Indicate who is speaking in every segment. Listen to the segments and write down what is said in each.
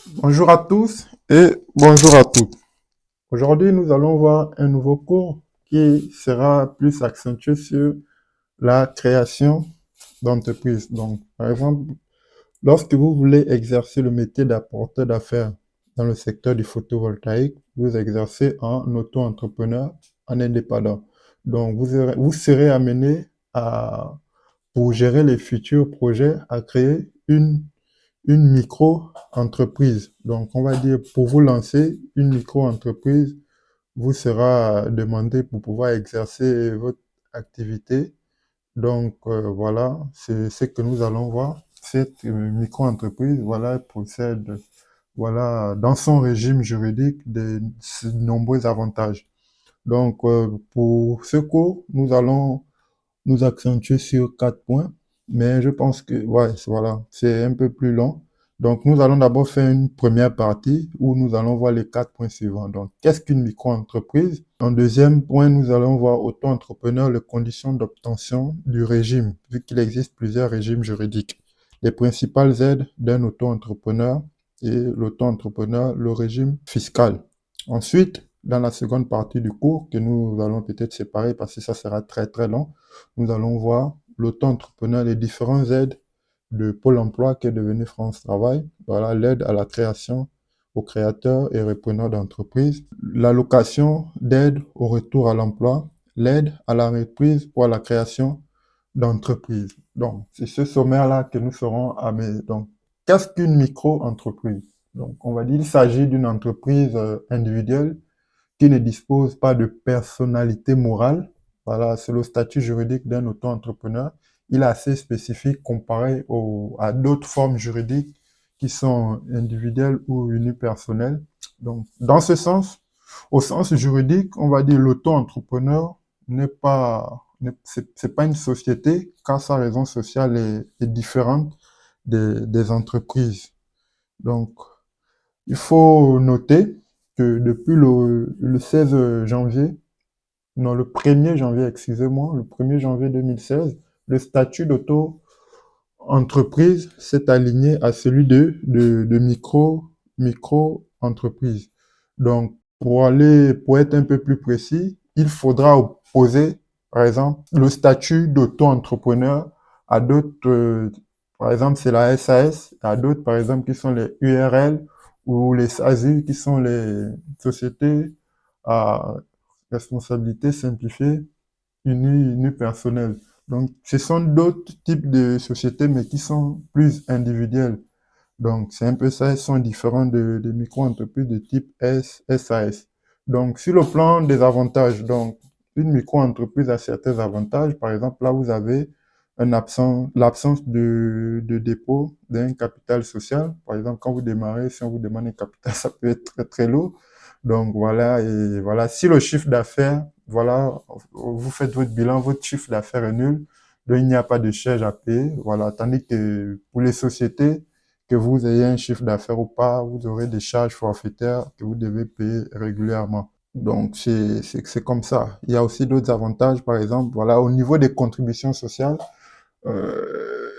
Speaker 1: Bonjour à tous et bonjour à toutes. Aujourd'hui, nous allons voir un nouveau cours qui sera plus accentué sur la création d'entreprise. Donc, par exemple, lorsque vous voulez exercer le métier d'apporteur d'affaires dans le secteur du photovoltaïque, vous exercez en auto-entrepreneur, en indépendant. Donc, vous serez amené à, pour gérer les futurs projets, à créer une micro-entreprise. Donc, on va dire, pour vous lancer une micro-entreprise, vous sera demandé pour pouvoir exercer votre activité. Donc, voilà, c'est ce que nous allons voir. Cette micro-entreprise, voilà, possède, voilà, dans son régime juridique, de nombreux avantages. Donc, pour ce cours, nous allons nous accentuer sur 4 points, mais je pense que, ouais, voilà, c'est un peu plus long. Donc, nous allons d'abord faire une première partie où nous allons voir les 4 points suivants. Donc, qu'est-ce qu'une micro-entreprise? En deuxième point, nous allons voir auto-entrepreneur, les conditions d'obtention du régime, vu qu'il existe plusieurs régimes juridiques. Les principales aides d'un auto-entrepreneur et l'auto-entrepreneur, le régime fiscal. Ensuite, dans la seconde partie du cours, que nous allons peut-être séparer parce que ça sera très très long, nous allons voir l'auto-entrepreneur, les différentes aides de Pôle emploi qui est devenu France Travail. Voilà, l'aide à la création aux créateurs et repreneurs d'entreprises, l'allocation d'aide au retour à l'emploi, l'aide à la reprise ou à la création d'entreprises. Donc, c'est ce sommaire-là que nous serons amenés. Donc, qu'est-ce qu'une micro-entreprise? Donc, on va dire qu'il s'agit d'une entreprise individuelle qui ne dispose pas de personnalité morale. Voilà, c'est le statut juridique d'un auto-entrepreneur. Il est assez spécifique comparé à d'autres formes juridiques qui sont individuelles ou unipersonnelles. Donc, dans ce sens, au sens juridique, on va dire l'auto-entrepreneur c'est pas une société car sa raison sociale est différente des entreprises. Donc, il faut noter que depuis le 16 janvier, non, le 1er janvier, excusez-moi, le 1er janvier 2016, le statut d'auto-entreprise s'est aligné à celui de micro-entreprise. Donc, pour être un peu plus précis, il faudra opposer, par exemple, le statut d'auto-entrepreneur à d'autres, par exemple, c'est la SAS, à d'autres, par exemple, qui sont les URL ou les SASU, qui sont les sociétés à responsabilité simplifiée unipersonnelle. Donc, ce sont d'autres types de sociétés, mais qui sont plus individuelles. Donc, c'est un peu ça, elles sont différentes de micro-entreprises de type SAS. Donc, sur le plan des avantages, donc, une micro-entreprise a certains avantages. Par exemple, là, vous avez l'absence de dépôt d'un capital social. Par exemple, quand vous démarrez, si on vous demande un capital, ça peut être très, très lourd. Donc, voilà, et voilà. Si le chiffre d'affaires, voilà, vous faites votre bilan, votre chiffre d'affaires est nul, donc il n'y a pas de charge à payer. Voilà. Tandis que pour les sociétés, que vous ayez un chiffre d'affaires ou pas, vous aurez des charges forfaitaires que vous devez payer régulièrement. Donc, c'est comme ça. Il y a aussi d'autres avantages, par exemple, voilà, au niveau des contributions sociales, euh,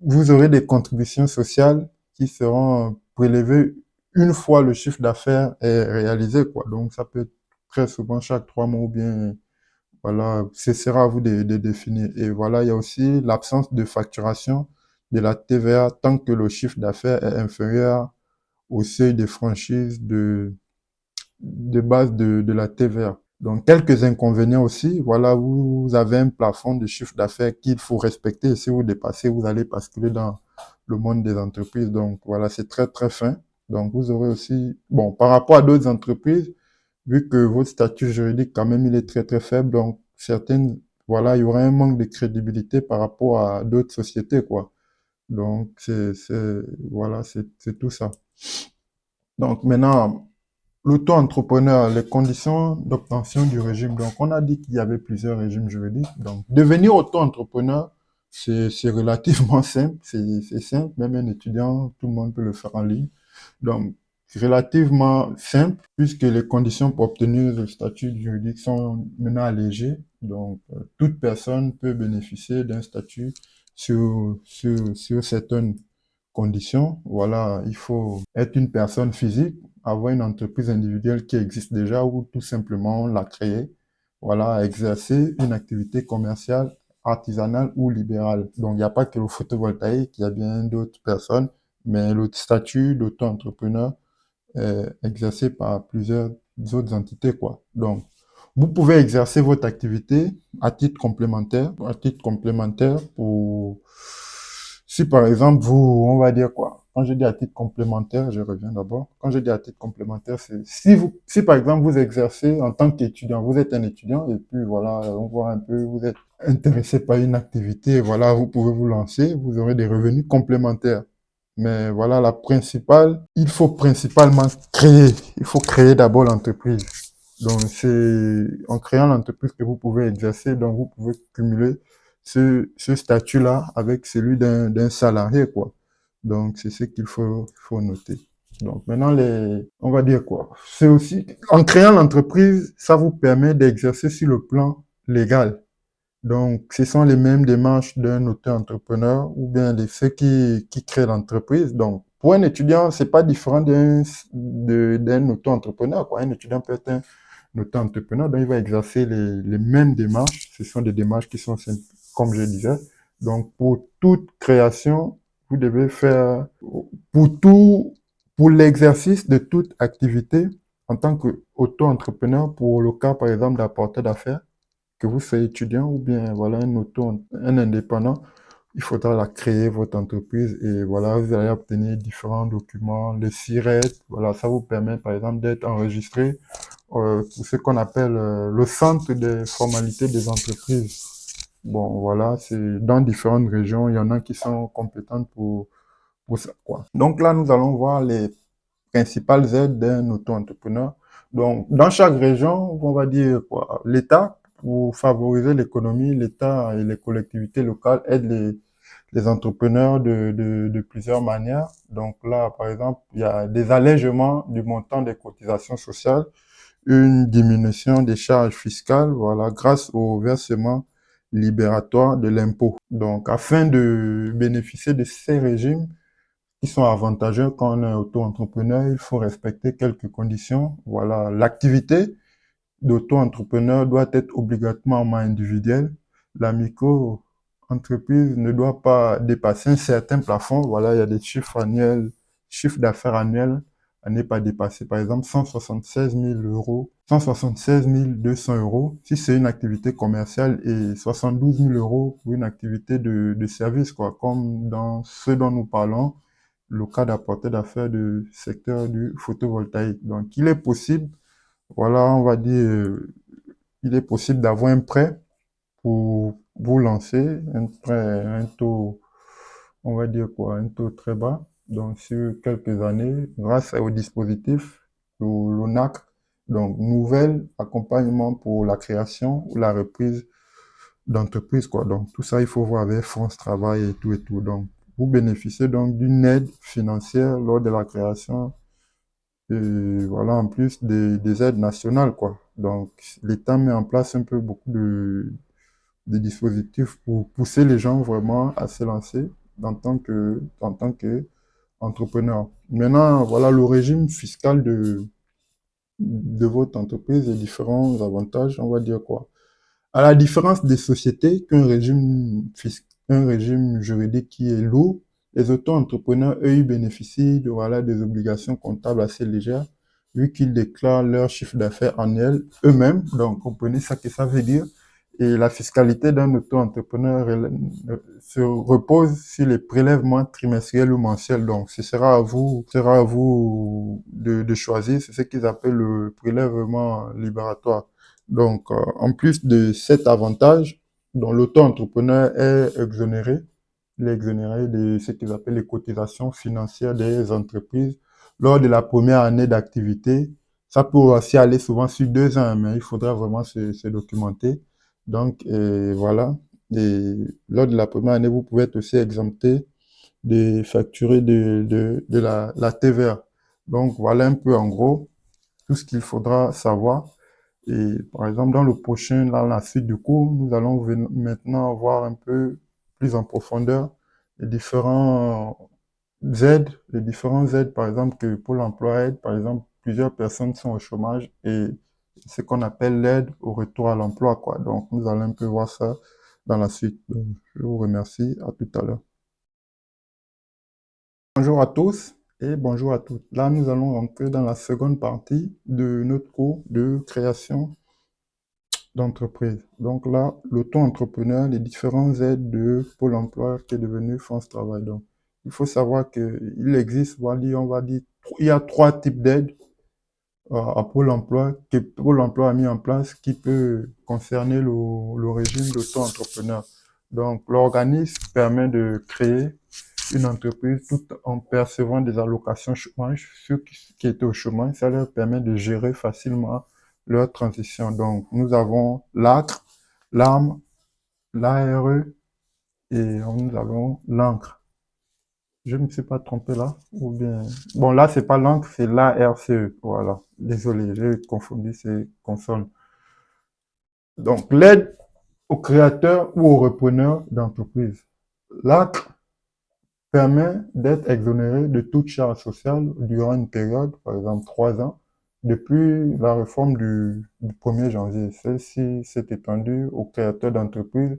Speaker 1: vous aurez des contributions sociales qui seront prélevées une fois le chiffre d'affaires est réalisé, quoi. Donc, ça peut être très souvent chaque 3 mois ou bien, voilà, ce sera à vous de définir. Et voilà, il y a aussi l'absence de facturation de la TVA tant que le chiffre d'affaires est inférieur au seuil de franchise de base de la TVA. Donc, quelques inconvénients aussi. Voilà, vous avez un plafond de chiffre d'affaires qu'il faut respecter. Et si vous dépassez, vous allez basculer dans le monde des entreprises. Donc, voilà, c'est très, très fin. Donc, vous aurez aussi, bon, par rapport à d'autres entreprises, vu que votre statut juridique, quand même, il est très, très faible. Donc, voilà, il y aura un manque de crédibilité par rapport à d'autres sociétés, quoi. Donc, voilà, c'est tout ça. Donc, maintenant, l'auto-entrepreneur, les conditions d'obtention du régime. Donc, on a dit qu'il y avait plusieurs régimes juridiques. Donc, devenir auto-entrepreneur, c'est relativement simple. C'est simple. Même un étudiant, tout le monde peut le faire en ligne. Donc, c'est relativement simple puisque les conditions pour obtenir le statut juridique sont maintenant allégées. Donc, toute personne peut bénéficier d'un statut sur certaines conditions. Voilà, il faut être une personne physique, avoir une entreprise individuelle qui existe déjà ou tout simplement la créer. Voilà, exercer une activité commerciale, artisanale ou libérale. Donc, il n'y a pas que le photovoltaïque, il y a bien d'autres personnes, mais le statut d'auto-entrepreneur est exercé par plusieurs autres entités, quoi. Donc, vous pouvez exercer votre activité à titre complémentaire pour, si par exemple vous, on va dire quoi? Quand je dis à titre complémentaire, je reviens d'abord. Quand je dis à titre complémentaire, c'est si par exemple vous exercez en tant qu'étudiant, vous êtes un étudiant et puis voilà, on voit un peu, vous êtes intéressé par une activité, voilà, vous pouvez vous lancer, vous aurez des revenus complémentaires. Mais voilà, la principale, il faut principalement créer. Il faut créer d'abord l'entreprise. Donc, c'est en créant l'entreprise que vous pouvez exercer, donc vous pouvez cumuler ce statut-là avec celui d'un salarié, quoi. Donc, c'est ce faut noter. Donc, maintenant, on va dire quoi? C'est aussi, en créant l'entreprise, ça vous permet d'exercer sur le plan légal. Donc, ce sont les mêmes démarches d'un auto-entrepreneur ou bien de ceux qui créent l'entreprise. Donc, pour un étudiant, c'est pas différent d'un auto-entrepreneur, quoi. Un étudiant peut être un auto-entrepreneur, donc il va exercer les mêmes démarches. Ce sont des démarches qui sont simples, comme je disais. Donc, pour toute création, vous devez faire, pour tout, pour l'exercice de toute activité, en tant qu'auto-entrepreneur, pour le cas, par exemple, d'apporter d'affaires, que vous soyez étudiant ou bien voilà un indépendant, il faudra la créer votre entreprise et voilà, vous allez obtenir différents documents, le SIRET, voilà, ça vous permet par exemple d'être enregistré pour ce qu'on appelle le centre des formalités des entreprises. Bon, voilà, c'est dans différentes régions, il y en a qui sont compétentes pour ça, quoi. Donc là, nous allons voir les principales aides d'un auto-entrepreneur. Donc, dans chaque région, on va dire quoi, l'État, pour favoriser l'économie, l'État et les collectivités locales aident les entrepreneurs de plusieurs manières. Donc là, par exemple, il y a des allègements du montant des cotisations sociales, une diminution des charges fiscales, voilà, grâce au versement libératoire de l'impôt. Donc, afin de bénéficier de ces régimes, qui sont avantageux quand on est auto-entrepreneur, il faut respecter quelques conditions. Voilà, l'activité d'auto-entrepreneur doit être obligatoirement individuelle. La micro-entreprise ne doit pas dépasser un certain plafond. Voilà, il y a des chiffres annuels, chiffre d'affaires annuel à ne pas dépasser. Par exemple, 176 000 euros, 176 200 euros si c'est une activité commerciale et 72 000 euros pour une activité de service, quoi, comme dans ce dont nous parlons, le cas d'apporter d'affaires du secteur du photovoltaïque. Donc, il est possible, voilà, on va dire, il est possible d'avoir un prêt pour vous lancer, un prêt, un taux, on va dire quoi, un taux très bas. Donc, sur quelques années, grâce au dispositif, l'ONAC, donc, nouvel accompagnement pour la création ou la reprise d'entreprise, quoi. Donc, tout ça, il faut voir avec France Travail et tout et tout. Donc, vous bénéficiez donc d'une aide financière lors de la création et voilà, en plus des aides nationales, quoi. Donc, l'État met en place un peu beaucoup de dispositifs pour pousser les gens vraiment à se lancer en tant que entrepreneur. Maintenant, voilà le régime fiscal de votre entreprise et différents avantages, on va dire quoi. À la différence des sociétés, un régime juridique qui est lourd, les auto-entrepreneurs, eux, ils bénéficient de, voilà, des obligations comptables assez légères, vu qu'ils déclarent leur chiffre d'affaires annuel eux-mêmes. Donc, comprenez ça que ça veut dire. Et la fiscalité d'un auto-entrepreneur se repose sur les prélèvements trimestriels ou mensuels. Donc, sera à vous de choisir. C'est ce qu'ils appellent le prélèvement libératoire. Donc, en plus de cet avantage, dont l'auto-entrepreneur est exonéré, il est exonéré de ce qu'ils appellent les cotisations financières des entreprises lors de la première année d'activité. Ça peut aussi aller souvent sur 2 ans, mais il faudra vraiment se documenter. Donc, voilà. Et lors de la première année, vous pouvez être aussi exempté de facturer de la TVA. Donc, voilà un peu en gros tout ce qu'il faudra savoir. Et par exemple, dans le prochain, dans la suite du cours, nous allons maintenant voir un peu plus en profondeur les différents aides, les différentes aides, par exemple, que Pôle emploi aide. Par exemple, plusieurs personnes sont au chômage et ce qu'on appelle l'aide au retour à l'emploi, quoi. Donc, nous allons un peu voir ça dans la suite. Donc, je vous remercie. À tout à l'heure. Bonjour à tous et bonjour à toutes. Là, nous allons rentrer dans la seconde partie de notre cours de création d'entreprise. Donc là, l'auto-entrepreneur, les différentes aides de Pôle emploi qui est devenu France Travail. Donc, il faut savoir qu'il existe, on va dire, il y a trois types d'aides à Pôle emploi que Pôle emploi a mis en place qui peut concerner le régime d'auto-entrepreneur. Donc, l'organisme permet de créer une entreprise tout en percevant des allocations chômage. Ceux qui étaient au chômage, ça leur permet de gérer facilement leur transition. Donc, nous avons l'ACRE, l'ARME, l'ARE et nous avons l'ANCRE. Je ne me suis pas trompé là, ou bien... Bon, là, c'est pas l'ANCRE, c'est l'ARCE. Voilà. Désolé, j'ai confondu ces consonnes. Donc, l'aide aux créateurs ou aux repreneurs d'entreprise. L'ACRE permet d'être exonéré de toute charge sociale durant une période, par exemple 3 ans, depuis la réforme du 1er janvier. Celle-ci s'est étendue aux créateurs d'entreprises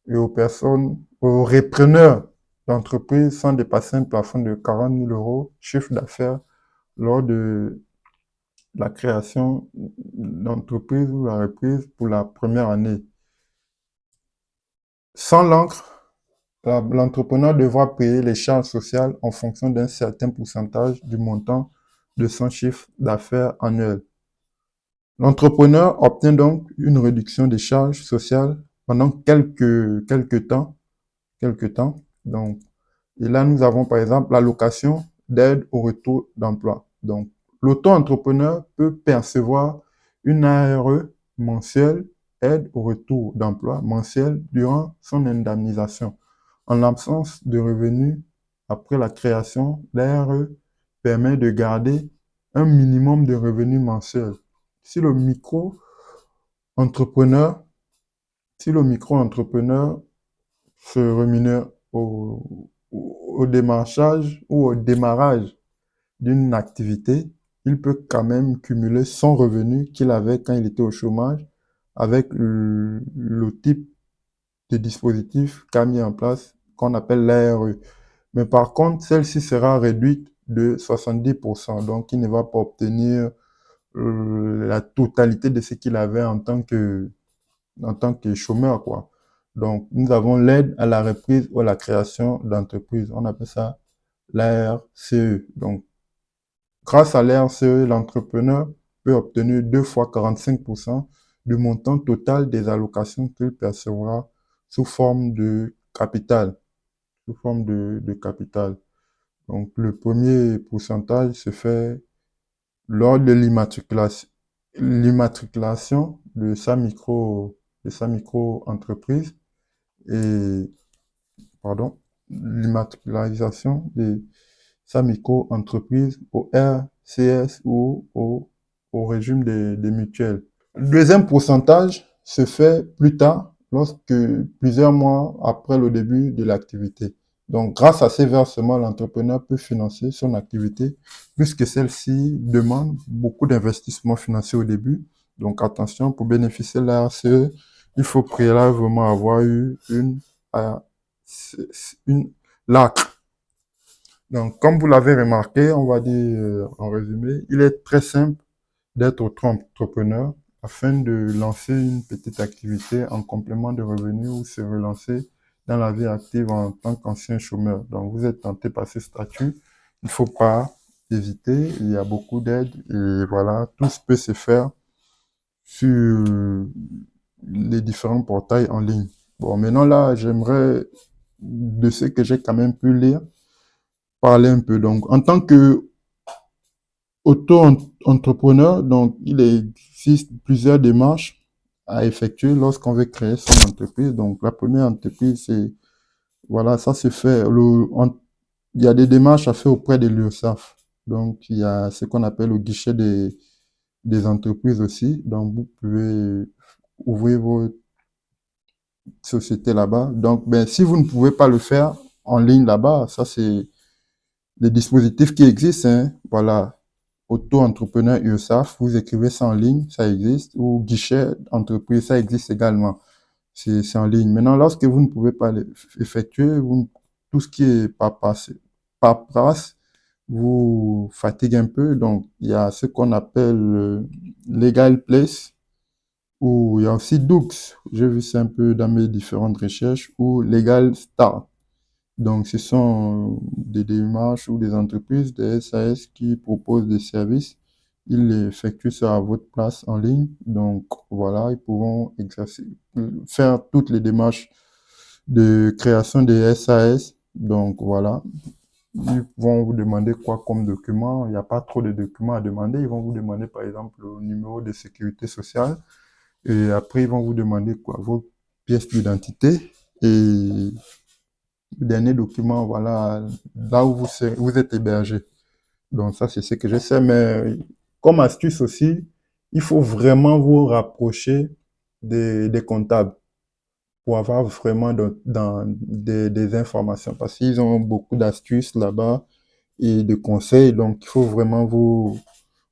Speaker 1: et aux personnes, aux repreneurs d'entreprises sans dépasser un plafond de 40 000 euros chiffre d'affaires lors de la création d'entreprise ou la reprise pour la première année. Sans l'encre, l'entrepreneur devra payer les charges sociales en fonction d'un certain pourcentage du montant de son chiffre d'affaires annuel. L'entrepreneur obtient donc une réduction des charges sociales pendant quelques temps. Donc, et là, nous avons par exemple l'allocation d'aide au retour d'emploi. Donc, l'auto-entrepreneur peut percevoir une ARE mensuelle, aide au retour d'emploi mensuelle durant son indemnisation. En l'absence de revenus après la création, l'ARE permet de garder un minimum de revenus mensuels. Si le micro-entrepreneur, si le micro-entrepreneur se rémunère au démarchage ou au démarrage d'une activité, il peut quand même cumuler son revenu qu'il avait quand il était au chômage avec le type de dispositif qu'a mis en place qu'on appelle l'ARE. Mais par contre, celle-ci sera réduite de 70%. Donc, il ne va pas obtenir la totalité de ce qu'il avait en tant que chômeur, quoi. Donc, nous avons l'aide à la reprise ou à la création d'entreprise. On appelle ça l'ARCE. Donc, grâce à l'ARCE, l'entrepreneur peut obtenir 2 fois 45% du montant total des allocations qu'il percevra sous forme de capital. Sous forme de capital. Donc, le premier pourcentage se fait lors de l'immatriculation de sa micro-entreprise et, pardon, l'immatriculation de sa micro-entreprise au RCS ou au régime des mutuelles. Le deuxième pourcentage se fait plus tard, lorsque plusieurs mois après le début de l'activité. Donc, grâce à ces versements, l'entrepreneur peut financer son activité puisque celle-ci demande beaucoup d'investissements financiers au début. Donc, attention, pour bénéficier de la RCE, il faut préalablement avoir eu une LAC. Donc, comme vous l'avez remarqué, on va dire en résumé, il est très simple d'être auto-entrepreneur afin de lancer une petite activité en complément de revenus ou se relancer dans la vie active en tant qu'ancien chômeur. Donc, vous êtes tenté par ce statut, il ne faut pas hésiter, il y a beaucoup d'aides et voilà, tout peut se faire sur les différents portails en ligne. Bon, maintenant là, j'aimerais, de ce que j'ai quand même pu lire, parler un peu. Donc, en tant que auto-entrepreneur, donc il existe plusieurs démarches à effectuer lorsqu'on veut créer son entreprise. Donc la première entreprise, c'est, voilà, ça se fait, il y a des démarches à faire auprès de l'URSSAF. Donc il y a ce qu'on appelle le guichet des entreprises aussi. Donc vous pouvez ouvrir votre société là-bas. Donc ben, si vous ne pouvez pas le faire en ligne là-bas, ça c'est les dispositifs qui existent, hein, voilà, auto-entrepreneur URSSAF, vous écrivez ça en ligne, ça existe, ou guichet entreprise, ça existe également. C'est en ligne. Maintenant, lorsque vous ne pouvez pas l'effectuer, tout ce qui est paperasse vous fatigue un peu. Donc, il y a ce qu'on appelle Legal Place, ou il y a aussi Dux. J'ai vu ça un peu dans mes différentes recherches, ou Legal Start. Donc, ce sont des démarches ou des entreprises, des SAS qui proposent des services. Ils effectuent ça à votre place en ligne. Donc, voilà, ils pourront faire toutes les démarches de création des SAS. Donc, voilà, ils vont vous demander quoi comme document. Il n'y a pas trop de documents à demander. Ils vont vous demander, par exemple, le numéro de sécurité sociale. Et après, ils vont vous demander quoi? Vos pièces d'identité. Et le dernier document, voilà, là où vous êtes hébergé. Donc ça, c'est ce que je sais. Mais comme astuce aussi, il faut vraiment vous rapprocher des comptables pour avoir vraiment des informations. Parce qu'ils ont beaucoup d'astuces là-bas et de conseils. Donc, il faut vraiment vous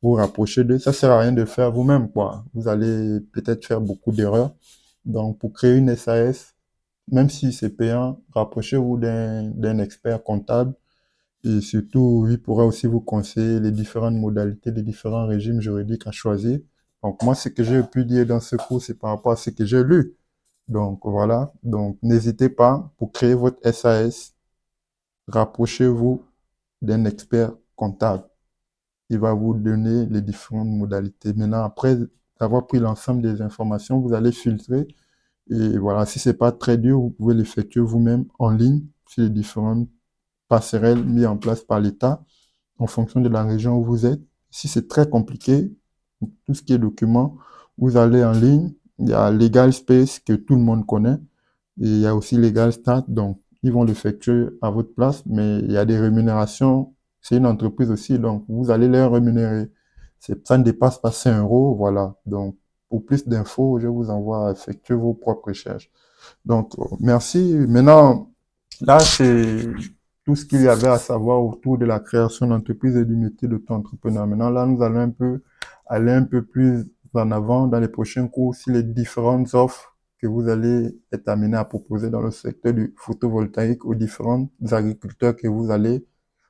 Speaker 1: rapprocher d'eux. Ça sert à rien de faire vous-même, quoi. Vous allez peut-être faire beaucoup d'erreurs. Donc, pour créer une SAS, même si c'est payant, rapprochez-vous d'un expert comptable et surtout, il pourra aussi vous conseiller les différentes modalités, les différents régimes juridiques à choisir. Donc, moi, ce que j'ai pu dire dans ce cours, c'est par rapport à ce que j'ai lu. Donc, voilà. Donc, n'hésitez pas, pour créer votre SAS, rapprochez-vous d'un expert comptable. Il va vous donner les différentes modalités. Maintenant, après avoir pris l'ensemble des informations, vous allez filtrer. Et voilà, si c'est pas très dur, vous pouvez l'effectuer vous-même en ligne sur les différentes passerelles mises en place par l'État en fonction de la région où vous êtes. Si c'est très compliqué, tout ce qui est document, vous allez en ligne. Il y a Legal Space que tout le monde connaît. Et il y a aussi Legal Start. Donc, ils vont l'effectuer à votre place, mais il y a des rémunérations. C'est une entreprise aussi, donc vous allez les rémunérer. Ça ne dépasse pas 5 euros, voilà. Donc, pour plus d'infos, je vous envoie à effectuer vos propres recherches. Donc, merci. Maintenant, là, c'est tout ce qu'il y avait à savoir autour de la création d'entreprise et du métier d'auto-entrepreneur. Maintenant, là, nous allons aller un peu plus en avant dans les prochains cours sur les différentes offres que vous allez être amené à proposer dans le secteur du photovoltaïque aux différents agriculteurs que vous allez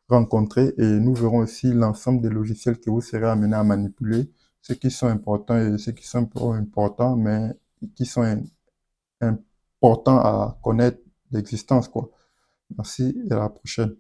Speaker 1: rencontrer et nous verrons aussi l'ensemble des logiciels que vous serez amené à manipuler, ceux qui sont importants et ceux qui sont pas importants, mais qui sont importants à connaître l'existence, quoi. Merci et à la prochaine.